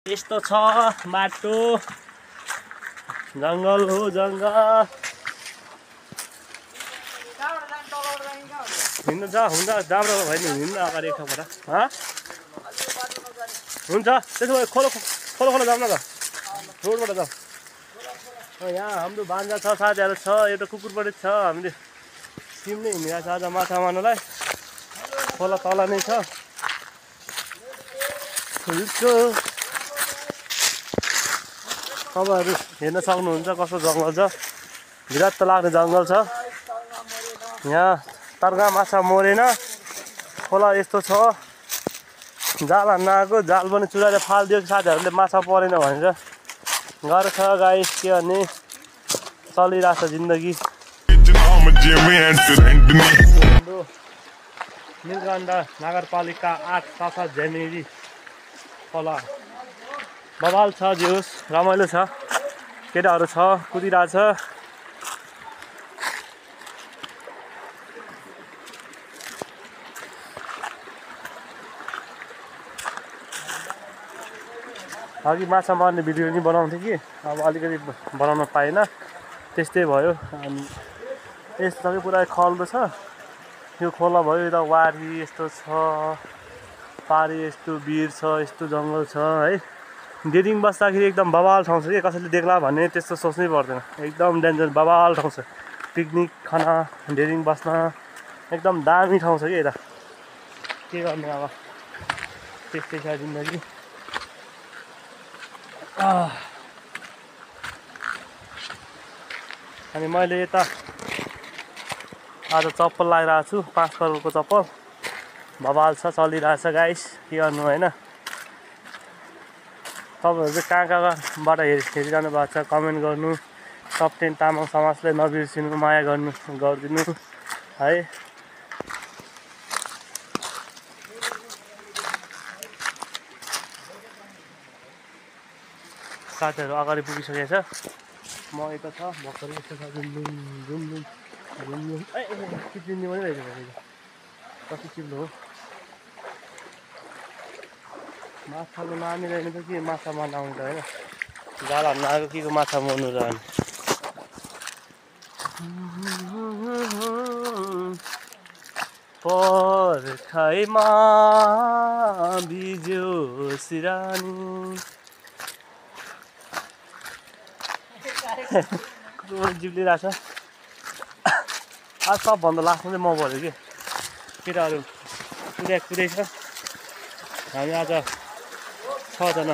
यस्तो छ बाटो जङ्गल हो जङ्गल हिँड्नु छ हुन्छ राम्रो भयो नि हिँड्नु अगाडि एक ठाउँबाट हुन्छ त्यसो भए खोलो खोलो खोलो जाऊँ न त रोडबाट जाऊँ यहाँ हाम्रो भान्जा छ साथीहरू छ एउटा कुकुर पनि छ हामीले सिम नै हिँडिरहेको छ आज माछा मार्नलाई खोला तल नै छ तपाईँहरू हेर्न सक्नुहुन्छ कस्तो जङ्गल छ विराट लाग्ने जङ्गल छ यहाँ तर्का माछा मरेन खोला यस्तो छ जाल हान्न आएको जाल पनि चुराएर फालिदियो साथीहरूले माछा परेन भनेर गएर छ गाइस के भने चलिरहेछ जिन्दगी नीलकण्ठ नगरपालिका 8 शाखा झ्यामेरी खोला बवाल छ जे होस् रमाइलो छ केटाहरू छ कुदिरहेछ अघि माछा मार्ने भिडियो पनि बनाउँथेँ कि अब अलिकति बनाउन पाएन त्यस्तै भयो अनि यस्तो सबै पुरा खल्दो छ यो खोला भयो यता वारी यस्तो छ पारी यस्तो भिर छ यस्तो जङ्गल छ है डेरिङ बस्दाखेरि एकदम बवाल ठाउँ छ कि कसैले देख्ला भन्ने त्यस्तो सोच्नै पर्दैन एकदम डेन्जर बवाल ठाउँ छ पिकनिक खान डेरिङ बस्न एकदम दामी ठाउँ छ कि यता के गर्ने अब त्यस्तै छ जिन्दगी अनि मैले यता आज चप्पल लगाइरहेको छु 5 करोडको चप्पल बवाल छ चलिरहेछ गाइस के गर्नु होइन तपाईँहरू चाहिँ कहाँबाट हेरिरहनु भएको छ कमेन्ट गर्नु टप 10 तामाङ समाजलाई नबिर्सिनु माया गरिदिनु है साथीहरू अगाडि पुगिसकेको छ म यता छ भर्खरै यस्तो छ चिप्लिने पनि रहेछ कति चिप्लो हो माछाको नानी रहेन त के माछा मार्न आउँछ होइन जाल हान्न आएको के को माछा मर्नु र अनि पर्खाइमा बिज्यो सिरानी जिप्लिरहेछ आज सबभन्दा लास्टमा चाहिँ म पऱ्यो कि केटाहरू कुदै छ हामी आज 6 जना